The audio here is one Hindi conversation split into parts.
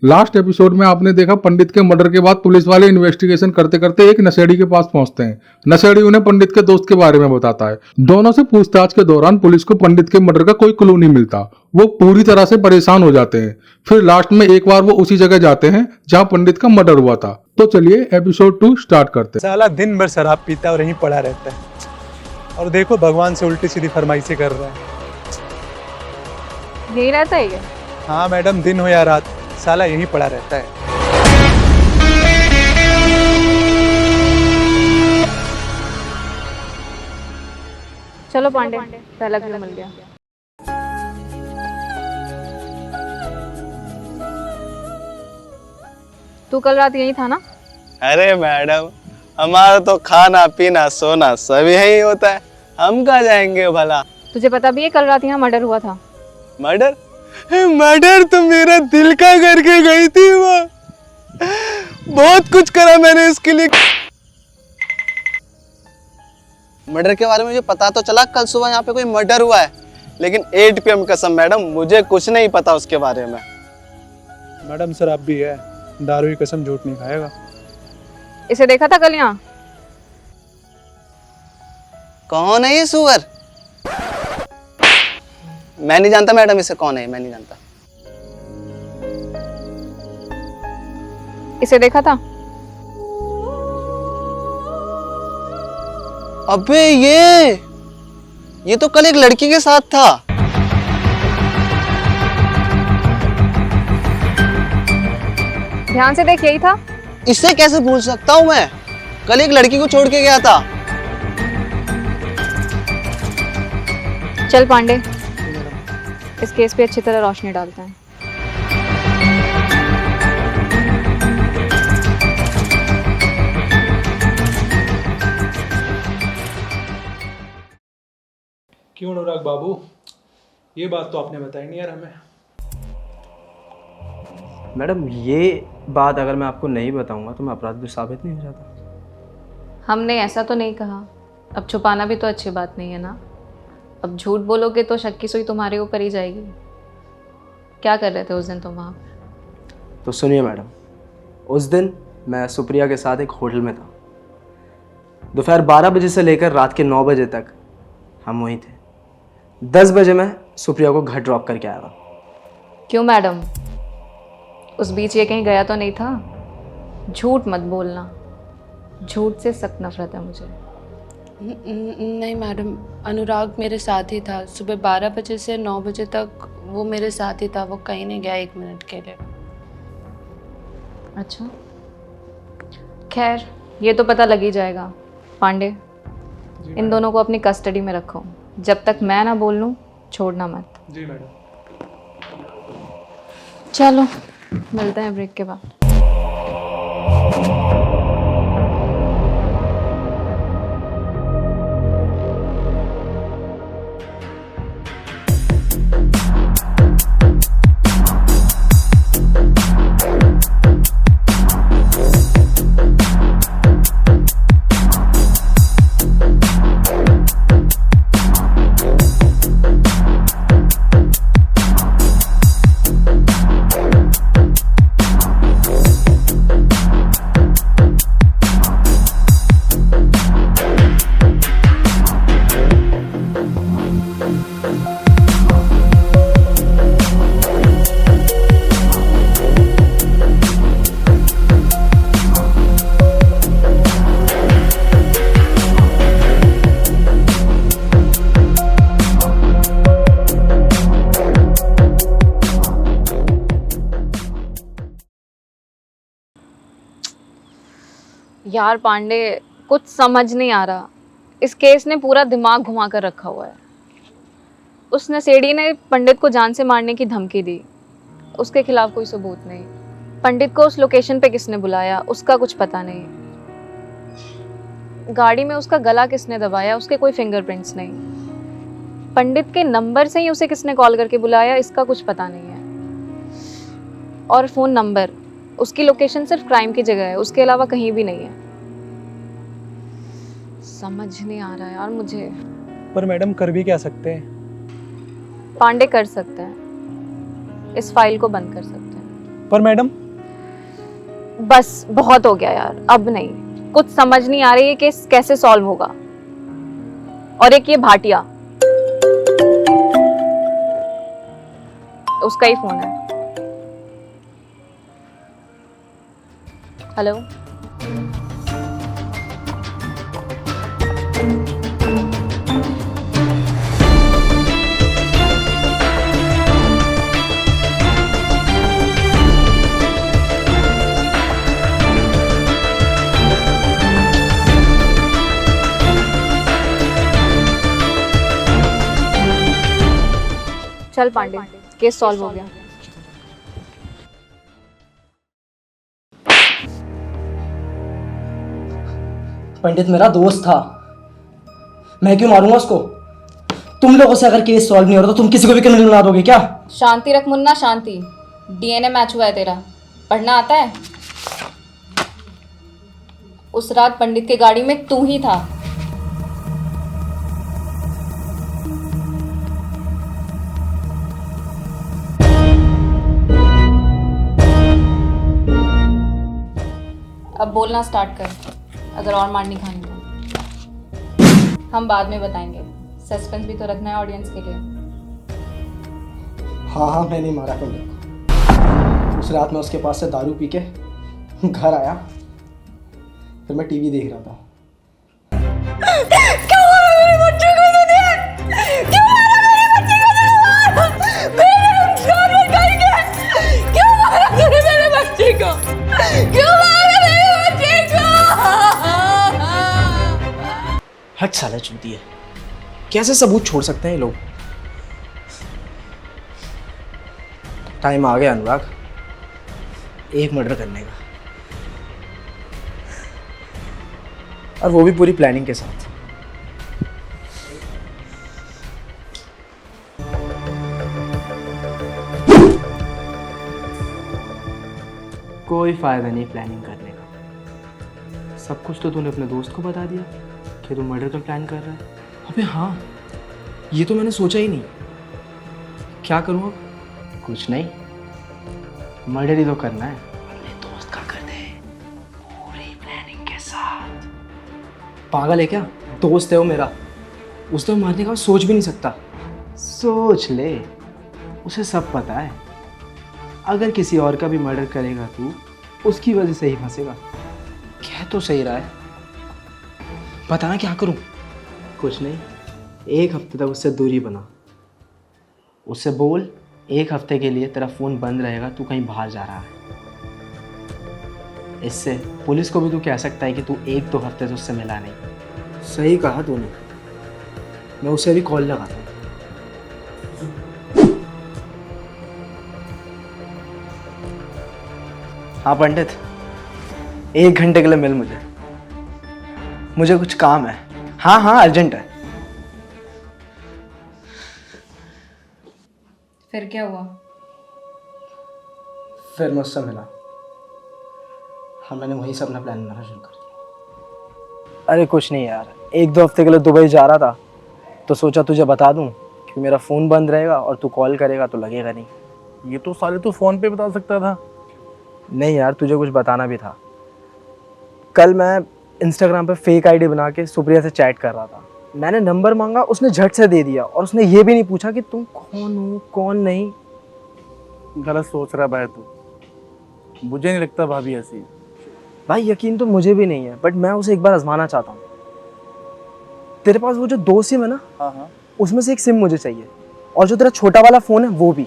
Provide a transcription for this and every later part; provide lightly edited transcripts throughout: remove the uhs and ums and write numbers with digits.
लास्ट एपिसोड में आपने देखा पंडित के मर्डर के बाद पुलिस वाले इन्वेस्टिगेशन करते करते एक नशेड़ी के पास पहुंचते हैं। नशेड़ी उन्हें पंडित के दोस्त के बारे में बताता है। दोनों से पूछताछ के दौरान पुलिस को पंडित के मर्डर का कोई क्लू नहीं मिलता। वो पूरी तरह से परेशान हो जाते हैं। फिर लास्ट में एक बार वो उसी जगह जाते हैं जहाँ पंडित का मर्डर हुआ था। तो चलिए एपिसोड 2 स्टार्ट करते हैं। साला दिन भर शराब पीता है और यहीं पड़ा रहता है, और देखो भगवान से उल्टी सीधी फरमाइशें कर रहा है। यही रहता है ये? हाँ मैडम, दिन हो या रात साला यहीं पड़ा रहता है। चलो पांडे, पहला क्लू मिल गया। तू कल रात यही था ना? अरे मैडम, हमारा तो खाना पीना सोना सब यही होता है, हम कहाँ जाएंगे भला। तुझे पता भी है कल रात यहाँ मर्डर हुआ था? मर्डर? मर्डर तो मेरा दिल का करके गई थी वो। बहुत कुछ करा मैंने इसके लिए। मर्डर के बारे में मुझे पता तो चला, कल सुबह यहाँ पे कोई मर्डर हुआ है, लेकिन 8 PM कसम मैडम मुझे कुछ नहीं पता उसके बारे में। मैडम शराब भी है, दारू की कसम झूठ नहीं खाएगा। इसे देखा था कल यहाँ? कौन है ये सुअर? मैं नहीं जानता मैडम, इसे कौन है मैं नहीं जानता। इसे देखा था? अबे ये तो कल एक लड़की के साथ था। ध्यान से देख, यही था। इससे कैसे भूल सकता हूँ मैं, कल एक लड़की को छोड़ के गया था। चल पांडे, इस केस पे अच्छी तरह रोशनी डालते हैं। क्यों अनुराग बाबू, ये बात तो आपने बताई नहीं यार हमें। मैडम, ये बात अगर मैं आपको नहीं बताऊंगा तो मैं अपराधी साबित नहीं हो जाता। हमने ऐसा तो नहीं कहा। अब छुपाना भी तो अच्छी बात नहीं है ना। अब झूठ बोलोगे तो शक की सुई तुम्हारे ऊपर ही जाएगी। क्या कर रहे थे उस दिन तुम वहाँ? तो सुनिए मैडम, उस दिन मैं सुप्रिया के साथ एक होटल में था। दोपहर 12 बजे से लेकर रात के 9 बजे तक हम वहीं थे। 10 बजे मैं सुप्रिया को घर ड्रॉप करके आया था। क्यों मैडम, उस बीच ये कहीं गया तो नहीं था? झूठ मत बोलना, झूठ से सख्त नफरत है मुझे। नहीं मैडम, अनुराग मेरे साथ ही था। सुबह 12 बजे से 9 बजे तक वो मेरे साथ ही था, वो कहीं नहीं गया 1 मिनट के लिए। अच्छा, खैर ये तो पता लग ही जाएगा। पांडे, इन दोनों को अपनी कस्टडी में रखो। जब तक मैं ना बोल लूँ छोड़ना मत। जी मैडम। चलो मिलते हैं ब्रेक के बाद। यार पांडे, कुछ समझ नहीं आ रहा। इस केस ने पूरा दिमाग घुमा कर रखा हुआ है। उस नशेड़ी ने पंडित को जान से मारने की धमकी दी, उसके खिलाफ कोई सबूत नहीं। पंडित को उस लोकेशन पे किसने बुलाया, उसका कुछ पता नहीं। गाड़ी में उसका गला किसने दबाया, उसके कोई फिंगरप्रिंट्स नहीं। पंडित के नंबर से ही उसे किसने कॉल करके बुलाया, इसका कुछ पता नहीं है। और फ़ोन नंबर, उसकी लोकेशन सिर्फ क्राइम की जगह है, उसके अलावा कहीं भी नहीं है। समझ नहीं आ रहा यार मुझे। पर मैडम कर भी क्या सकते हैं? पांडे कर सकते हैं, इस फाइल को बंद कर सकते हैं। पर मैडम बस बहुत हो गया यार, अब नहीं। कुछ समझ नहीं आ रही है केस कैसे सॉल्व होगा। और एक ये भाटिया, उसका ही फोन है। हेलो, चल पांडे, केस सॉल्व हो गया। पंडित मेरा दोस्त था, मैं क्यों मारूंगा उसको? तुम लोगों से अगर केस सॉल्व नहीं हो रहा तो तुम किसी को भी क्रिमिनल बना दोगे क्या? शांति रख मुन्ना, शांति। डीएनए मैच हुआ है तेरा, पढ़ना आता है? उस रात पंडित के गाड़ी में तू ही था। अब बोलना स्टार्ट कर, अगर और मार नहीं खानी तो। हम बाद में बताएंगे, सस्पेंस भी तो रखना है ऑडियंस के लिए। हाँ, मैं नहीं मारा पंडित। उस रात मैं उसके पास से दारू पी के घर आया, फिर मैं टीवी देख रहा था। क्यों मारा मेरे बच्चे को तूने? क्यों मारा मेरे बच्चे को तूने? मेरे जान में खाएंगे। क्यों मारा तूने मेरे बच्चे को? क्यों मारा मेरे बच्चे को? हट साला चूती है, कैसे सबूत छोड़ सकते हैं ये लोग? टाइम आ गया अनुराग, एक मर्डर करने का, और वो भी पूरी प्लानिंग के साथ। कोई फायदा नहीं प्लानिंग करने का, सब कुछ तो तूने अपने दोस्त को बता दिया कि तू मर्डर का प्लान कर रहा है। अबे हाँ, ये तो मैंने सोचा ही नहीं। क्या करूँ अब? कुछ नहीं, मर्डर ही तो करना है। अपने दोस्त का कर दे, पूरी प्लानिंग के साथ। पागल है क्या? दोस्त है वो मेरा, उसने मारने का सोच भी नहीं सकता। सोच ले, उसे सब पता है। अगर किसी और का भी मर्डर करेगा तू, उसकी वजह से ही फंसेगा। कह तो सही रहा है, पता ना क्या करूं? कुछ नहीं, एक हफ्ते तक उससे दूरी बना। उससे बोल, एक हफ्ते के लिए तेरा फ़ोन बंद रहेगा, तू कहीं बाहर जा रहा है। इससे पुलिस को भी तू कह सकता है कि तू 1-2 हफ्ते से उससे मिला नहीं। सही कहा तूने, मैं उसे भी कॉल लगाता हूँ। हाँ पंडित, 1 घंटे के लिए मिल मुझे कुछ काम है। हाँ, अर्जेंट है। फिर क्या हुआ? फिर मैं उससे मिला। हाँ, मैंने वहीं से अपना प्लान बनाना शुरू कर दिया। अरे कुछ नहीं यार, 1-2 हफ्ते के लिए दुबई जा रहा था, तो सोचा तुझे बता दूं कि मेरा फ़ोन बंद रहेगा और तू कॉल करेगा तो लगेगा नहीं। ये तो साले तू फ़ोन पे बता सकता था। नहीं यार, तुझे कुछ बताना भी था। कल मैं इंस्टाग्राम पे फेक आईडी बना के सुप्रिया से चैट कर रहा था। मैंने नंबर मांगा, उसने झट से दे दिया, और उसने ये भी नहीं पूछा कि तुम कौन हो कौन नहीं। गलत सोच रहा भाई तू, मुझे नहीं लगता भाभी ऐसी। भाई यकीन तो मुझे भी नहीं है, बट मैं उसे एक बार आजमाना चाहता हूँ। तेरे पास वो जो 2 सिम है ना, हाँ, उसमें से एक सिम मुझे चाहिए, और जो तेरा छोटा वाला फ़ोन है वो भी।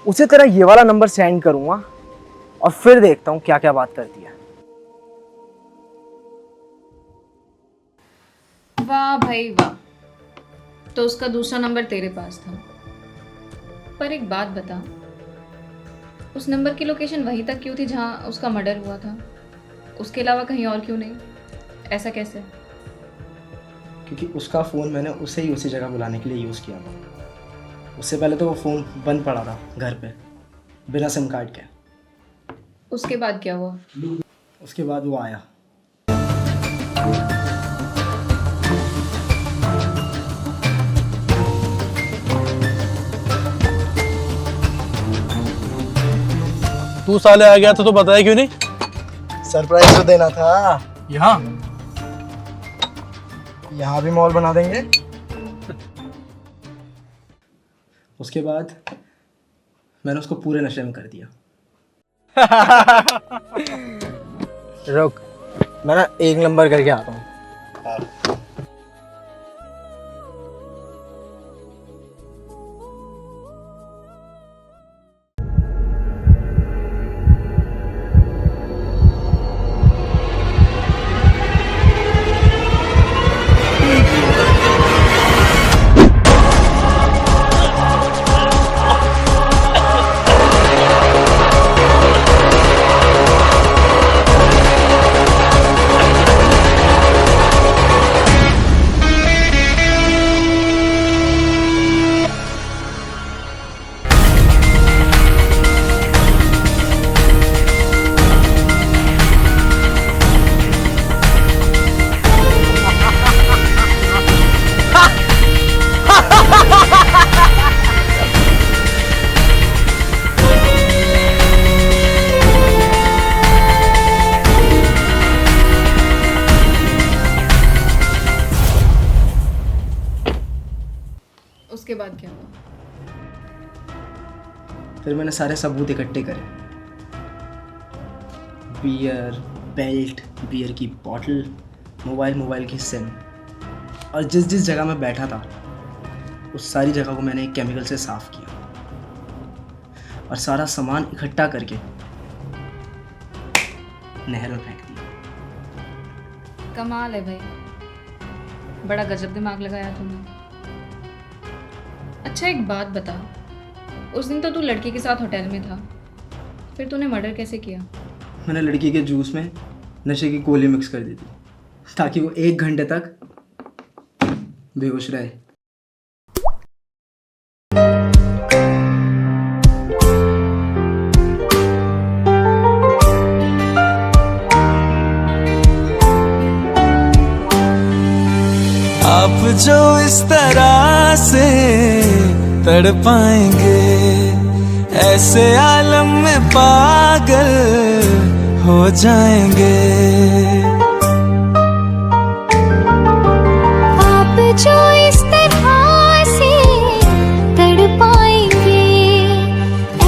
उसे तेरा ये वाला नंबर सेंड करूँगा और फिर देखता हूँ क्या क्या बात करती है। वाह भाई वाह, तो उसका दूसरा नंबर तेरे पास था। पर एक बात बता, उस नंबर की लोकेशन वहीं तक क्यों थी जहां उसका मर्डर हुआ था? उसके अलावा कहीं और क्यों नहीं? ऐसा कैसे? क्योंकि उसका फ़ोन मैंने उसे ही उसी जगह बुलाने के लिए यूज़ किया था। उससे पहले तो वो फ़ोन बंद पड़ा था घर पे, बिना सिम कार्ड के। उसके बाद क्या हुआ? उसके बाद वो आया। तू साले आ गया तो बताया क्यों नहीं? सरप्राइज तो देना था। यहाँ यहाँ भी मॉल बना देंगे। उसके बाद मैंने उसको पूरे नशे में कर दिया। रुक, मैं ना एक नंबर करके आता हूँ। उसके बाद क्या हुआ? फिर मैंने सारे सबूत इकट्ठे करे। बियर, बेल्ट, बियर की बॉटल, मोबाइल की सिम, और जिस जिस जगह मैं बैठा था उस सारी जगह को मैंने एक केमिकल से साफ किया और सारा सामान इकट्ठा करके नहर में फेंक दिया। कमाल है भाई, बड़ा गजब दिमाग लगाया तूने। अच्छा एक बात बता, उस दिन तो तू लड़की के साथ होटल में था, फिर तूने मर्डर कैसे किया? मैंने लड़की के जूस में नशे की गोली मिक्स कर दी थी ताकि वो 1 घंटे तक बेहोश रहे। आप जो इस तरह से तड़पाएंगे, ऐसे आलम में पागल हो जाएंगे। आप जो इस तरह से तड़पाएंगे,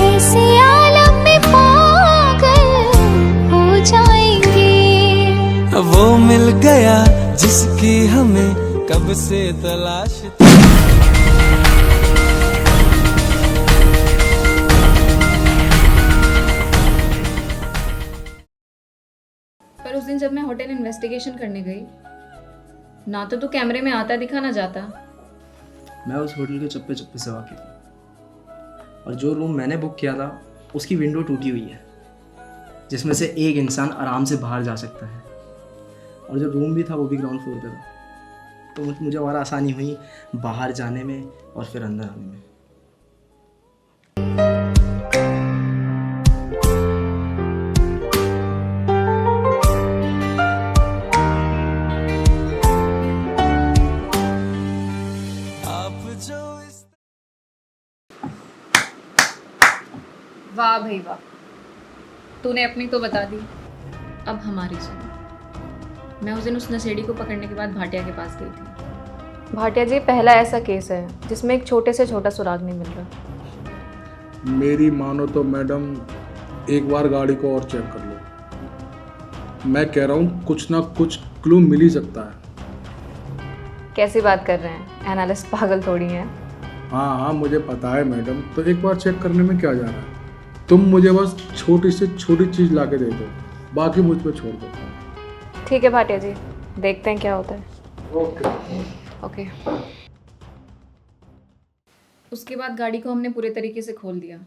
ऐसे आलम में पागल हो जाएंगे। वो मिल गया जिसकी हमें कब से तलाश थी। पर उस दिन जब मैं होटल इन्वेस्टिगेशन करने गई, ना तो तू कैमरे में आता दिखा ना जाता। मैं उस होटल के चप्पे चप्पे से वाकिफ हूँ और जो रूम मैंने बुक किया था उसकी विंडो टूटी हुई है जिसमें से एक इंसान आराम से बाहर जा सकता है, और जो रूम भी था वो भी ग्राउंड फ्लोर पे था, तो मुझे और आसानी हुई बाहर जाने में और फिर अंदर आने में। वाह भाई वाह, तूने अपनी तो बता दी, अब हमारी सुन। मैं उस दिन उस नशेड़ी को पकड़ने के बाद भाटिया के पास गई थी। भाटिया जी, पहला ऐसा केस है जिसमें एक छोटे से छोटा सुराग नहीं मिल रहा। मेरी मानो तो मैडम एक बार गाड़ी को और चेक कर लो। मैं कह रहा हूँ कुछ ना कुछ क्लू मिल ही सकता है। कैसी बात कर रहे हैं, एनालिस्ट पागल थोड़ी हैं। हाँ मुझे पता है मैडम, तो एक बार चेक करने में क्या जा रहा है। तुम मुझे बस छोटी से छोटी चीज़ ला के दे दो, बाकी मुझ पे छोड़ दो। ठीक है भाटिया जी, देखते हैं क्या होता है। ओके। उसके बाद गाड़ी को हमने पूरे तरीके से खोल दिया।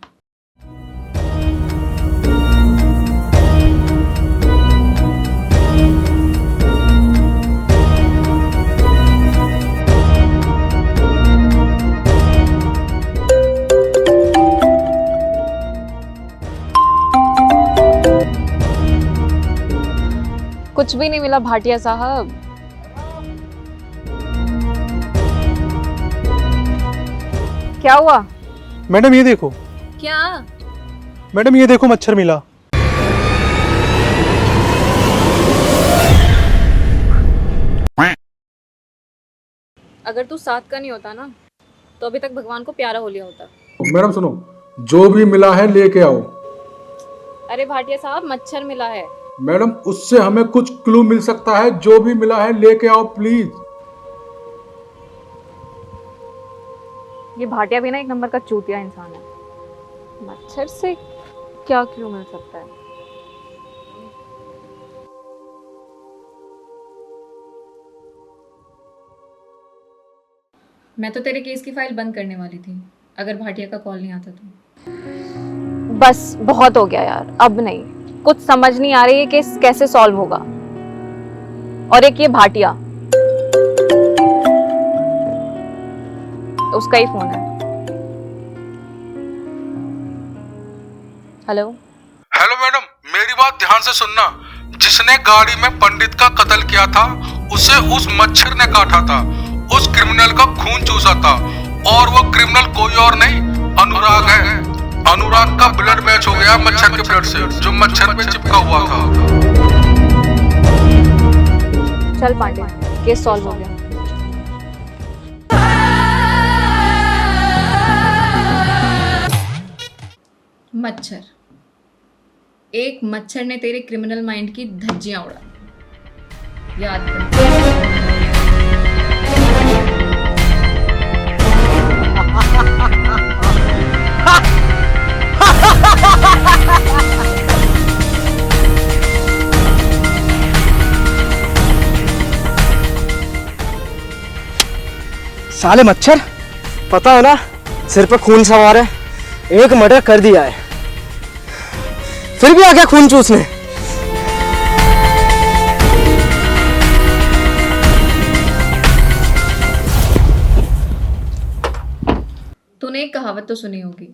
कुछ भी नहीं मिला भाटिया साहब। क्या हुआ? मैडम ये देखो। क्या? मैडम ये देखो मच्छर मिला। अगर तू 7 का नहीं होता ना तो अभी तक भगवान को प्यारा हो लिया होता। मैडम सुनो, जो भी मिला है लेके आओ। अरे भाटिया साहब, मच्छर मिला है। मैडम उससे हमें कुछ क्लू मिल सकता है, जो भी मिला है लेके आओ प्लीज। ये भाटिया भी ना एक नंबर का चूतिया इंसान है। मच्छर से क्या क्लू मिल सकता है? मैं तो तेरे केस की फाइल बंद करने वाली थी अगर भाटिया का कॉल नहीं आता तो। बस बहुत हो गया यार, अब नहीं। कुछ समझ नहीं आ रही है केस कैसे सॉल्व होगा। और एक ये भाटिया, उसका ही फोन है। हेलो हेलो मैडम, मेरी बात ध्यान से सुनना। जिसने गाड़ी में पंडित का कत्ल किया था उसे उस मच्छर ने काटा था, उस क्रिमिनल का खून चूसा था, और वो क्रिमिनल कोई और नहीं अनुराग है। अनुराग का ब्लड मैच हो गया मच्छर के ब्लड से, जो मच्छर पे चिपका हुआ था। चल पांडे, केस सॉल्व हो गया। मच्छर, एक मच्छर ने तेरे क्रिमिनल माइंड की धज्जियां उड़ा। याद कर। साले मच्छर, पता है ना सिर पे खून सवार है, एक मर्डर कर दिया है, फिर भी आ गया खून चूसने। तूने एक कहावत तो सुनी होगी,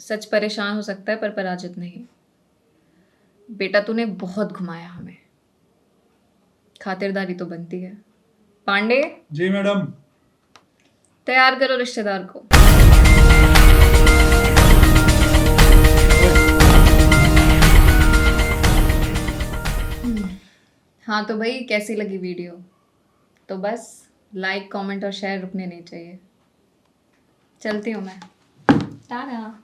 सच परेशान हो सकता है पर पराजित नहीं। बेटा तूने बहुत घुमाया हमें, खातिरदारी तो बनती है। पांडे जी मैडम। तैयार करो रिश्तेदार को। हाँ तो भाई, कैसी लगी वीडियो? तो बस लाइक, कमेंट और शेयर रुकने नहीं चाहिए। चलती हूँ मैं। टाटा।